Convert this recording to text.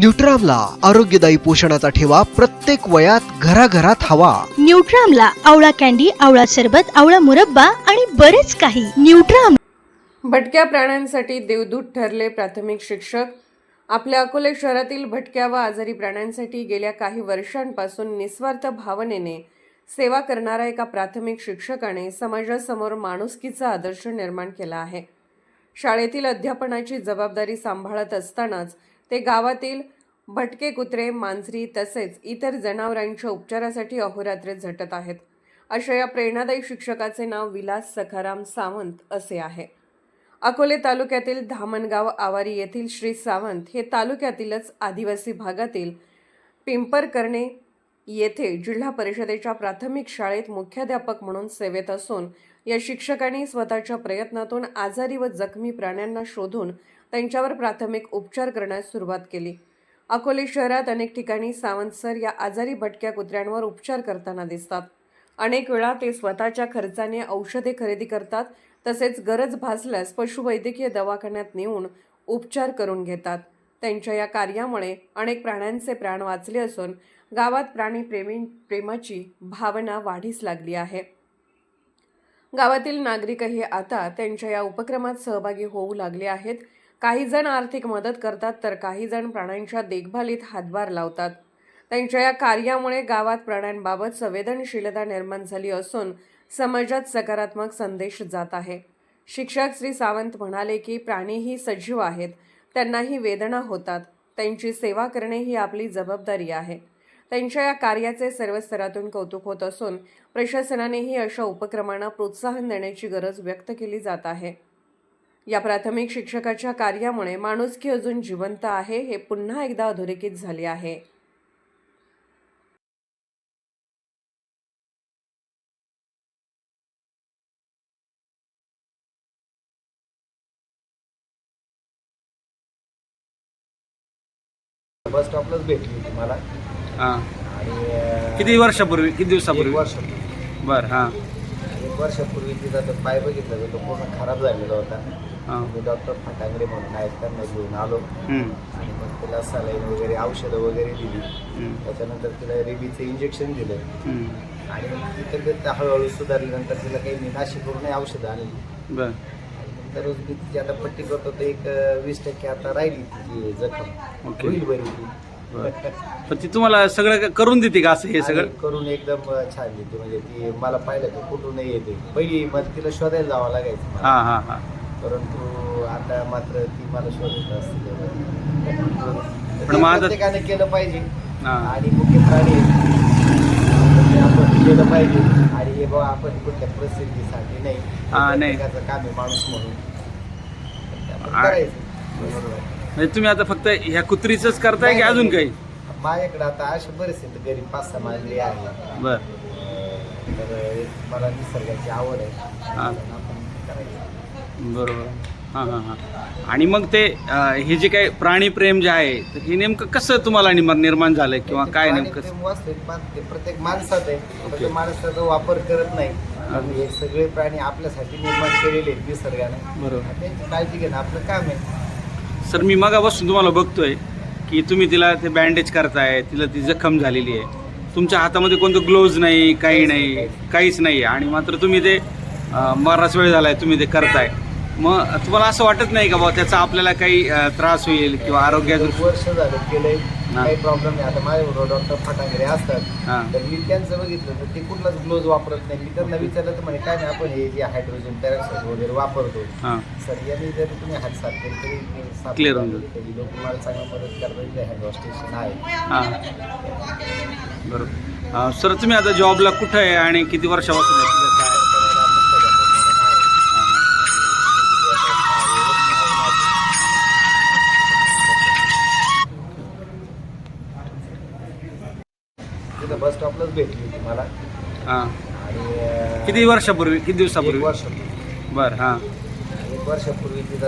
न्यूट्रामला आरोग्यदायी पोषणाचा ठेवा प्रत्येक वयात घराघरात हवा। न्यूट्रामला आवळा कॅन्डी, आवळा सरबत, आवळा मुरब्बा आणि बरेच काही। न्यूट्राम। भटक्या प्राण्यांसाठी देवदूत ठरले प्राथमिक शिक्षक। आपल्या अकोले शहरातील भटक्या व आजारी प्राण्यांसाठी गेल्या काही वर्षांपासून निस्वार्थ भावनेने सेवा करणाऱ्या एका प्राथमिक शिक्षकाने समाजासमोर माणुसकीचा आदर्श निर्माण केला आहे। शाळेतील अध्यापनाची जबाबदारी सांभाळत असतानाच ते गावातील भटके कुत्रे, मांजरी तसेच इतर जनावरांच्या उपचारासाठी अहोरात्र झटत आहेत। अशा या प्रेरणादायी शिक्षकाचे नाव विलास सखाराम सावंत असे आहे। अकोले तालुक्यातील धामणगाव आवारी येथील श्री सावंत हे तालुक्यातीलच आदिवासी भागातील पिंपरकर्णे येथे जिल्हा परिषदेच्या प्राथमिक शाळेत मुख्याध्यापक म्हणून सेवेत असून या शिक्षकांनी स्वतःच्या प्रयत्नातून आजारी व जखमी प्राण्यांना शोधून त्यांच्यावर प्राथमिक उपचार करण्यास सुरुवात केली। अकोले शहरात अनेक ठिकाणी सावंत सर या आजारी भटक्या कुत्र्यांवर उपचार करताना दिसतात। अनेक वेळा ते स्वतःच्या खर्चाने औषधे खरेदी करतात, तसेच गरज भासल्यास पशुवैद्यकीय दवाखान्यात नेऊन उपचार करून घेतात। त्यांच्या या कार्यामुळे अनेक प्राण्यांचे प्राण वाचले असून गावात प्राणी प्रेमाची भावना वाढीस लागली आहे। गावातील नागरिकही आता त्यांच्या या उपक्रमात सहभागी होऊ लागले आहेत। काही जण आर्थिक मदत करतात, तर काही जण प्राण्यांच्या देखभालीत हातभार लावतात। त्यांच्या या कार्यामुळे गावात प्राण्यांबाबत संवेदनशीलता निर्माण झाली असून समाजात सकारात्मक संदेश जात आहे। शिक्षक श्री सावंत म्हणाले की प्राणीही सजीव आहेत, त्यांनाही वेदना होतात, त्यांची सेवा करणे ही आपली जबाबदारी आहे। त्यांच्या या कार्याचे सर्व स्तरातून कौतुक होत असून प्रशासनानेही अशा उपक्रमांना प्रोत्साहन देण्याची गरज व्यक्त केली जात आहे। या प्राथमिक शिक्षकाच्या कार्यामुळे माणुसकी अजून जिवंत आहे, हे पुन्हा एकदा अधोरेखित झाले आहे। बस स्टॉपलाच भेटली होती मला। हां, आणि किती वर्षापूर्वी, किती दिवसापूर्वी? एक वर्षापूर्वी। बरं, हां एक वर्षापूर्वी तिचा तो पाय बघितला तर तो पूर्ण खराब झालेला होता। हां, मी डॉक्टर फटांगडे म्हणून आहेत, त्यांना घेऊन आलो आणि मग तिला सलाईन वगैरे औषधं वगैरे दिली। त्याच्यानंतर तिला रेबीचं इंजेक्शन दिलं आणि ती तब्येत हळूहळू सुधारल्यानंतर तिला काही मी नाशिकवरून औषधं आणली। बरं, तर रोज मी तिची आता पट्टी करतो तर एक 20% आता राहिली तिची जखम, ओके. होईल बरी ती। पण ती तुम्हाला सगळं करून देते का असं हे सगळं? आणि करून एकदम छान देते, म्हणजे ती मला पाहिलं तर कुठूनही येते। पहिली मग तिला शोधायला जावं लागायचं मला। हां हां हां, परंतु आता मात्र ती मला शोधत असते। पण मग आता- प्रत्येकाने केलं पाहिजे हां. आणि मुख्य प्राणी ते आपण केलं पाहिजे। आणि हे बाबा आपण कुठल्या प्रसिद्धीसाठी नाही, नाही. प्रत्येकाचं काम आहे माणूस म्हणून, ते आपण आ- करायचं। म्हणजे तुम्ही आता फक्त ह्या कुत्रीचंच करताय की अजून काही? माझ्याकडे आता असे बरेच आहेत, गरीब 5-6 मांजरी आहे। बरं, तर मला निसर्गाची आवड आहे। हां, आपण करायचं। बरोबर, हां हां हां. आणि मग ते हे जे काही प्राणीप्रेम जे आहे तर हे नेमकं कसं तुम्हाला निर्माण झालं किंवा काय नेमकं? प्राणीप्रेम वास्तविक ते प्रत्येक माणसात आहे, फक्त माणसाचा वापर करत नाही। आणि हे सगळे प्राणी आपल्यासाठी निर्माण केलेले आहेत निसर्गाने, बरोबर. त्यांची काळजी घेणं आपलं काम आहे। सर, मी मगापासून तुम्हाला बघतोय की तुम्ही तिला ते बँडेज करताय, तिला ती जखम झालेली आहे, तुमच्या हातामध्ये कोणतं ग्लोव्ज नाही, काही नाही, काहीच नाही, आणि मात्र तुम्ही ते बराच वेळ झालाय तुम्ही ते करताय। मग तुम्हाला असं वाटत नाही का बाबा त्याचा आपल्याला काही त्रास होईल किंवा आरोग्यादृष्टी? वर्ष झालं केलंय, काही प्रॉब्लेम नाही। आता माझ्याबरोबर डॉक्टर फटांगडे असतात, हां, तर मी त्यांचं बघितलं तर ते कुठलाच ग्लोव्ज वापरत नाही। मी त्यांना विचारलं तर म्हणे काय नाही, आपण हे जे हायड्रोजन पेरॉक्साईड वगैरे वापरतो हां, सर, यांनी जर तुम्ही हात साफ केले तरी साफ Clear होऊन होईल। तरी लोक मला चांगली मदत करतात, हँड वॉश स्टेशन आहे। हां, बरोबर. सर, तुम्ही आता जॉबला कुठं आहे आणि किती वर्षापासून आहे तुझं काय? तिथं बस स्टॉपलाच भेटली होती मला। हां, आणि किती वर्षापूर्वी, किती एक दिवसापूर्वी? वर्षापूर्वी बरं, हां, एक वर्षापूर्वी तिथं